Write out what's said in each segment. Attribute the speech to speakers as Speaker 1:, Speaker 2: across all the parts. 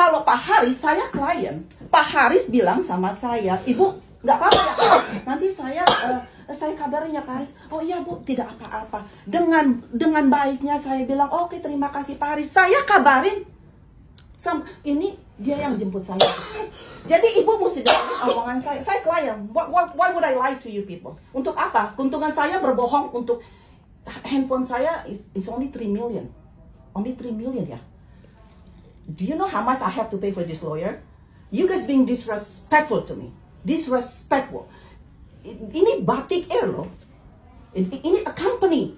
Speaker 1: Kalau Pak Haris, saya klien. Pak Haris bilang sama saya, Ibu, nggak apa-apa ya Pak. Nanti saya kabarin ya Pak Haris. Oh iya Bu, tidak apa-apa. Dengan baiknya saya bilang, oke, terima kasih Pak Haris. Saya kabarin. Ini dia yang jemput saya. Jadi Ibu mesti dengar omongan saya. Saya klien. Why would I lie to you people? Untuk apa? Keuntungan saya berbohong untuk handphone saya is only 3 million. Only 3 million ya. Do you know how much I have to pay for this lawyer? You guys being disrespectful to me. Disrespectful. Ini Batik Air loh. Ini a company.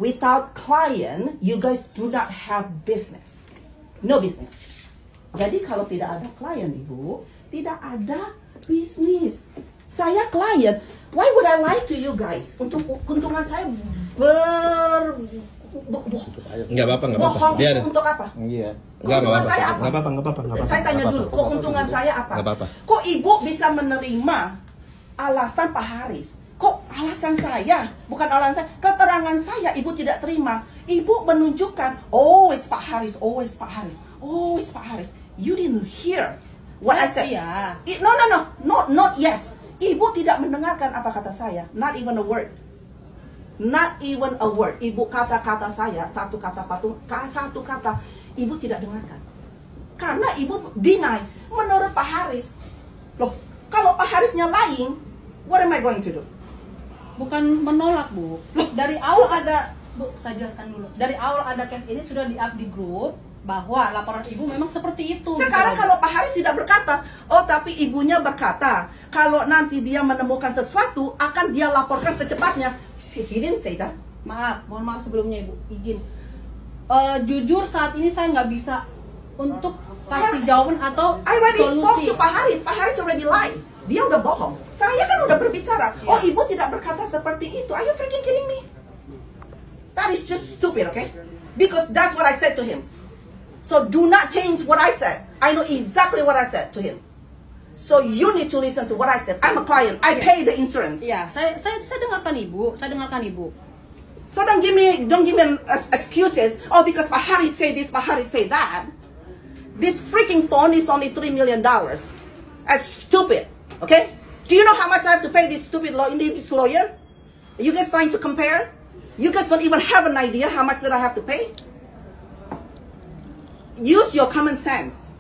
Speaker 1: Without client, you guys do not have business. No business. Jadi kalau tidak ada klien, Ibu, tidak ada bisnis. Saya klien. Why would I lie to you guys? Untuk keuntungan saya
Speaker 2: Nggak apa-apa.
Speaker 1: Untuk apa?
Speaker 2: Iya.
Speaker 1: Keuntungan saya apa?
Speaker 2: Nggak apa-apa.
Speaker 1: Saya tanya dulu, keuntungan saya apa?
Speaker 2: Nggak apa-apa.
Speaker 1: Kok Ibu bisa menerima alasan Pak Haris? Kok alasan saya, bukan alasan saya, keterangan saya Ibu tidak terima? Ibu menunjukkan, oh it's Pak Haris, oh it's Pak Haris, oh it's Pak Haris. You didn't hear what I said.
Speaker 3: Yeah.
Speaker 1: Not yes. Ibu tidak mendengarkan apa kata saya, not even a word. Not even a word. Ibu kata-kata saya, satu kata, Ibu tidak dengarkan. Karena Ibu deny menurut Pak Haris. Loh, kalau Pak Harisnya lying, what am I going to do?
Speaker 3: Bukan menolak, Bu. Dari awal ada, Bu, saya jelaskan dulu. Dari awal ada case ini sudah di-up di grup bahwa laporan Ibu memang seperti itu.
Speaker 1: Sekarang kalau Pak Haris tidak berkata, oh tapi ibunya berkata, kalau nanti dia menemukan sesuatu, akan dia laporkan secepatnya. He didn't say that.
Speaker 3: Maaf, mohon maaf sebelumnya Ibu, izin. Jujur saat ini saya nggak bisa untuk kasih jawaban atau
Speaker 1: I already spoke
Speaker 3: solusi.
Speaker 1: to Pak Haris. Pak Haris already lied. Dia udah bohong. Saya kan udah berbicara. Oh, Ibu tidak berkata seperti itu. Are you freaking kidding me? That is just stupid, okay? Because that's what I said to him. So do not change what I said. I know exactly what I said to him. So you need to listen to what I said. I'm a client. I pay the insurance.
Speaker 3: Ya, saya dengarkan Ibu.
Speaker 1: So don't give me excuses. Oh, because Pak Haris say this, Pak Haris say that. This freaking phone is only $3 million. That's stupid. Okay? Do you know how much I have to pay this stupid this lawyer? Are you guys trying to compare? You guys don't even have an idea how much that I have to pay? Use your common sense.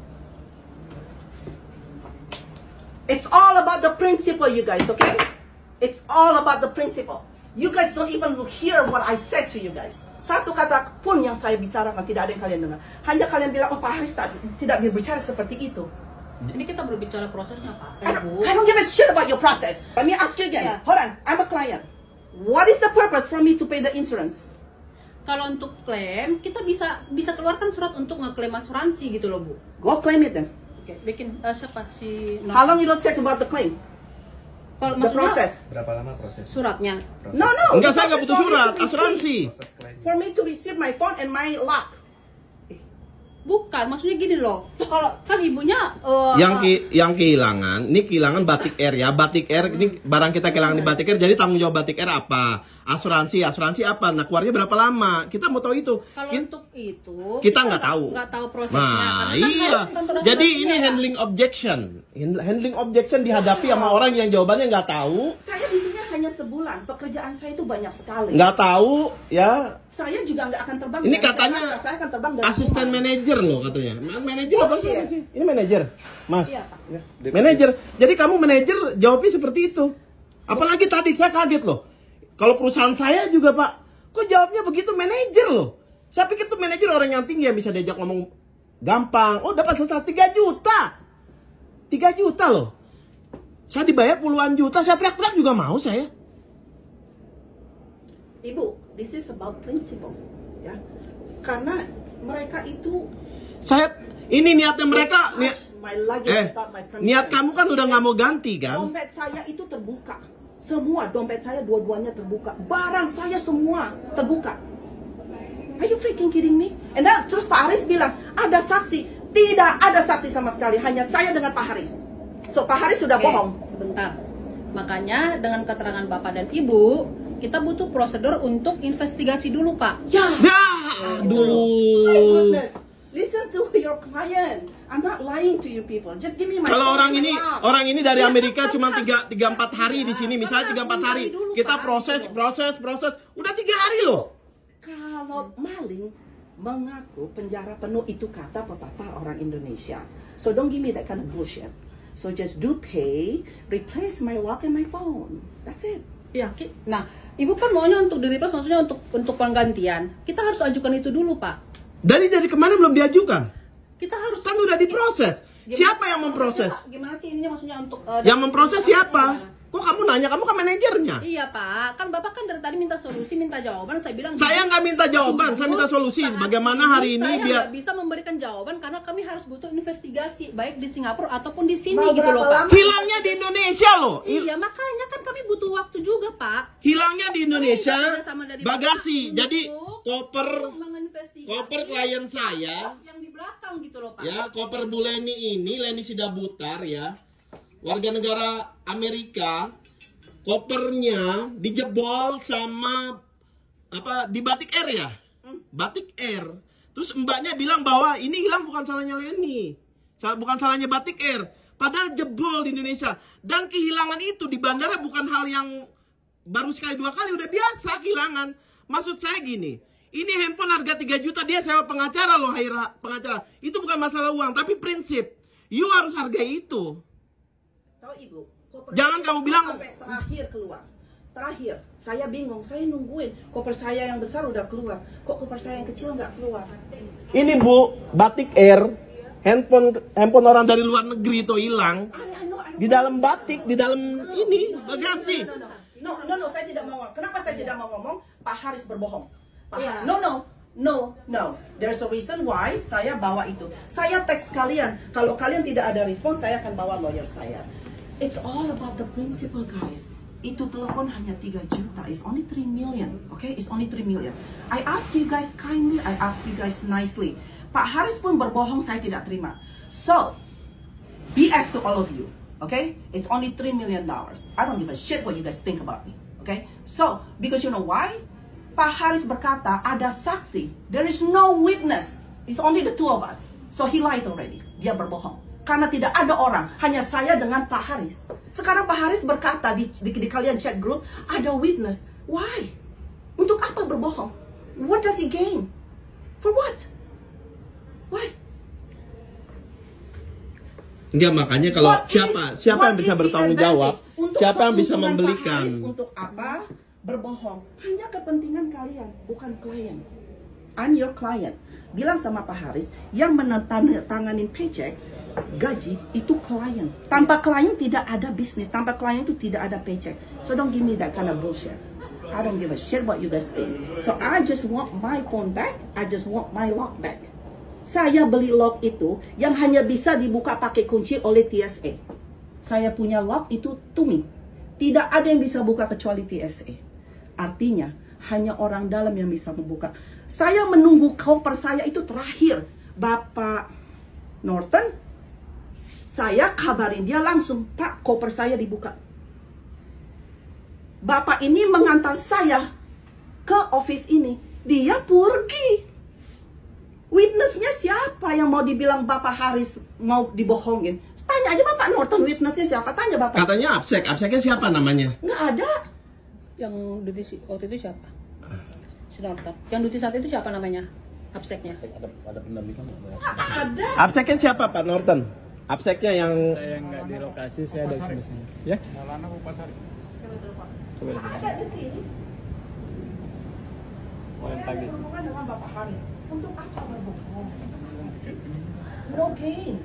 Speaker 1: It's all about the principle, you guys, okay? It's all about the principle. You guys don't even hear what I said to you guys. Satu kata pun yang saya bicarakan tidak ada yang kalian dengar. Hanya kalian bilang, oh Pak Haris tidak berbicara seperti itu.
Speaker 3: Ini kita berbicara prosesnya, Pak.
Speaker 1: I don't give a shit about your process. Let me ask you again.
Speaker 3: Yeah.
Speaker 1: Hold on, I'm a client. What is the purpose for me to pay the insurance?
Speaker 3: Kalau untuk klaim, kita bisa keluarkan surat untuk ngeklaim asuransi gitu loh, Bu.
Speaker 1: Go claim it then.
Speaker 3: Oke, bikin siapa si
Speaker 1: How long it'll take about the claim?
Speaker 3: Kalau
Speaker 1: The
Speaker 3: maksudnya
Speaker 1: process.
Speaker 4: Berapa lama proses?
Speaker 3: suratnya?
Speaker 1: No.
Speaker 2: Enggak,
Speaker 1: the
Speaker 2: saya nggak
Speaker 1: process
Speaker 2: butuh
Speaker 1: for me
Speaker 2: surat,
Speaker 1: to receive-
Speaker 2: asuransi.
Speaker 1: For me to receive my phone and my lock.
Speaker 3: Bukan, maksudnya gini loh. Kalau kan ibunya
Speaker 2: Yang kehilangan, ini kehilangan Batik Air ya. Batik Air ini barang kita kehilangan di Batik Air, jadi tanggung jawab Batik Air apa? Asuransi apa? Nah, keluarnya berapa lama? Kita mau tahu itu.
Speaker 3: kalau untuk itu
Speaker 2: Kita nggak tahu.
Speaker 3: Nggak tahu prosesnya.
Speaker 2: Nah,
Speaker 3: Karena kan
Speaker 2: iya.
Speaker 3: harus tonton
Speaker 2: Jadi
Speaker 3: asuransinya
Speaker 2: ini
Speaker 3: ya.
Speaker 2: handling objection. Handling objection dihadapi sama orang yang jawabannya nggak tahu.
Speaker 1: Saya di sini hanya sebulan. Pekerjaan saya itu banyak sekali.
Speaker 2: Nggak tahu ya.
Speaker 1: Saya juga nggak akan terbang.
Speaker 2: Ini
Speaker 1: dari
Speaker 2: katanya
Speaker 1: Jakarta. Saya akan terbang dari
Speaker 2: asisten
Speaker 1: rumah.
Speaker 2: manajer loh katanya. Manajer apa sih?
Speaker 1: Bullshit.
Speaker 2: Ini manajer, Mas.
Speaker 3: Iya, Pak.
Speaker 2: Manajer. Jadi kamu manajer jawabnya seperti itu. Apalagi tadi saya kaget loh. Kalau perusahaan saya juga, Pak, kok jawabnya begitu manajer loh. Saya pikir tuh manajer orang yang tinggi yang bisa diajak ngomong gampang. Oh, dapat selesai 3 juta. 3 juta loh. Saya dibayar puluhan juta, saya teriak-teriak juga mau saya.
Speaker 1: Ibu, this is about principle, ya. Karena mereka itu
Speaker 2: Ini niatnya mereka
Speaker 1: my luggage without my permission.
Speaker 2: niat kamu kan udah nggak mau ganti kan?
Speaker 1: Dompet saya itu terbuka. Semua dompet saya dua-duanya terbuka. Barang saya semua terbuka. Are you freaking kidding me? And then, terus Pak Haris bilang, ada saksi. Tidak ada saksi sama sekali. Hanya saya dengan Pak Haris. So Pak Haris sudah bohong.
Speaker 3: Sebentar. Makanya dengan keterangan Bapak dan Ibu, kita butuh prosedur untuk investigasi dulu, Pak.
Speaker 1: Ya.
Speaker 2: Ya,
Speaker 1: My
Speaker 2: dulu.
Speaker 1: goodness. Listen to your client. I'm not lying to you people. Just give me my.
Speaker 2: Kalau
Speaker 1: phone and
Speaker 2: orang
Speaker 1: my
Speaker 2: ini dari
Speaker 1: Ya,
Speaker 2: Amerika
Speaker 1: kan
Speaker 2: cuma
Speaker 1: harus-
Speaker 2: 3-4 hari di sini, misalnya 3-4 hari. Kita proses, udah 3 hari loh.
Speaker 1: Kalau maling mengaku penjara penuh itu kata pepatah orang Indonesia. So don't give me that kind of bullshit. So just do pay, replace my lock and my phone. That's it.
Speaker 3: Ya, nah, ibu kan maunya untuk di replace, maksudnya untuk penggantian. Kita harus ajukan itu dulu, Pak.
Speaker 2: Dari kemarin belum diajukan.
Speaker 3: Kita harus
Speaker 2: Kan udah diproses. Siapa yang memproses?
Speaker 3: Gimana sih ininya maksudnya untuk
Speaker 2: Yang memproses siapa? Kok kamu nanya? Kamu kan manajernya.
Speaker 3: Iya, Pak. Kan Bapak kan dari tadi minta solusi, minta jawaban. Saya bilang
Speaker 2: Saya nggak minta jawaban, saya minta solusi.
Speaker 3: Saat
Speaker 2: Bagaimana hari ini
Speaker 3: saya
Speaker 2: biar
Speaker 3: nggak bisa memberikan jawaban karena kami harus butuh investigasi baik di Singapura ataupun di sini
Speaker 1: Mau
Speaker 3: gitu
Speaker 1: berapa
Speaker 3: loh, Pak.
Speaker 1: lama?
Speaker 2: hilangnya di Indonesia loh.
Speaker 3: Iya, makanya kan kami butuh waktu juga, Pak.
Speaker 2: Hilangnya di Indonesia
Speaker 3: Saya kerjasama dari
Speaker 2: bagasi.
Speaker 3: Bapak
Speaker 2: Jadi
Speaker 3: untuk
Speaker 2: koper
Speaker 3: menginvestigasi
Speaker 2: klien saya
Speaker 3: yang di belakang gitu loh, Pak.
Speaker 2: ya, koper Bu Leni ini, Leni Sidabutar ya, warga negara Amerika. Kopernya dijebol sama di Batik Air ya, Batik Air. Terus mbaknya bilang bahwa ini hilang bukan salahnya Leni, bukan salahnya Batik Air. Padahal jebol di Indonesia, dan kehilangan itu di bandara bukan hal yang baru sekali 2 kali, udah biasa kehilangan. Maksud saya gini, ini handphone harga 3 juta, dia sewa pengacara loh, pengacara. Itu bukan masalah uang, tapi prinsip. You harus hargai itu.
Speaker 1: Tahu Ibu? koper
Speaker 2: Jangan
Speaker 1: saya
Speaker 2: kamu bilang
Speaker 1: sampai terakhir keluar. Terakhir, saya bingung, saya nungguin koper saya yang besar udah keluar, kok koper saya yang kecil nggak keluar?
Speaker 2: ini Bu, Batik Air, handphone orang dari luar negeri itu hilang di dalam batik, di dalam ini bagasi.
Speaker 1: No, saya tidak mau. Kenapa saya tidak mau ngomong? Pak Haris berbohong.
Speaker 3: Iya.
Speaker 1: No. There's a reason why saya bawa itu. Saya teks kalian. Kalau kalian tidak ada respon, saya akan bawa lawyer saya. It's all about the principle, guys. Itu telepon hanya 3 juta. It's only 3 million. Okay? It's only 3 million. I ask you guys kindly. I ask you guys nicely. Pak Haris pun berbohong, saya tidak terima. So, BS to all of you. Okay? It's only $3 million. I don't give a shit what you guys think about me. Okay? So, because you know why? Pak Haris berkata, ada saksi. There is no witness. It's only the 2 of us. So, he lied already. Dia berbohong. Karena tidak ada orang. Hanya saya dengan Pak Haris. Sekarang Pak Haris berkata di kalian chat group, ada witness. Why? Untuk apa berbohong? What does he gain? For what? Why?
Speaker 2: Enggak, makanya kalau siapa yang bisa bertanggung jawab, siapa yang bisa
Speaker 1: keuntungan Pak
Speaker 2: membelikan.
Speaker 1: Haris untuk apa? Berbohong. Hanya kepentingan kalian, bukan klien. I'm your client. Bilang sama Pak Haris, yang menandatanganin paycheck, gaji, itu klien. Tanpa klien tidak ada bisnis. Tanpa klien itu tidak ada paycheck. So don't give me that kind of bullshit. I don't give a shit what you guys think. So I just want my phone back. I just want my lock back. Saya beli lock itu yang hanya bisa dibuka pakai kunci oleh TSA. Saya punya lock itu Tumi. Tidak ada yang bisa buka kecuali TSA. Artinya, hanya orang dalam yang bisa membuka. Saya menunggu koper saya itu terakhir. Bapak Norton, saya kabarin dia langsung, Pak, koper saya dibuka. Bapak ini mengantar saya ke office ini. Dia pergi. Witnessnya siapa yang mau dibilang Bapak Haris mau dibohongin? Tanya aja Bapak Norton, witnessnya siapa? Tanya Bapak.
Speaker 2: Katanya abseknya siapa namanya?
Speaker 1: Nggak ada.
Speaker 3: Yang duty waktu itu siapa? Si Norton. Yang duty saat itu siapa namanya? Abseknya.
Speaker 4: Ada pendampingan nggak?
Speaker 1: Nggak ada.
Speaker 2: Abseknya siapa Pak Norton? Abseknya yang
Speaker 4: Saya nggak di lokasi, saya ada di sini. Ya? Malana ke pasar. Coba lihat.
Speaker 1: Ada di sini.
Speaker 4: Oh, yang
Speaker 1: Saya
Speaker 4: pagi.
Speaker 1: ada berhubungan dengan Bapak Haris. Untuk apa berbohong? No gain.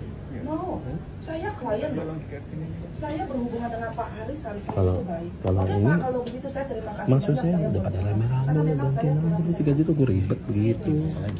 Speaker 1: No. Saya klien. Saya berhubungan dengan Pak Haris itu baik.
Speaker 2: kalau
Speaker 1: Oke
Speaker 2: ini,
Speaker 1: Pak, kalau begitu saya terima kasih
Speaker 2: maksud
Speaker 1: banyak.
Speaker 2: saya
Speaker 1: Saya
Speaker 2: udah pada
Speaker 1: berhubungan.
Speaker 2: rame-rame
Speaker 1: Karena memang saya kurang
Speaker 2: 3 juta gue ribet begitu.
Speaker 1: sehat.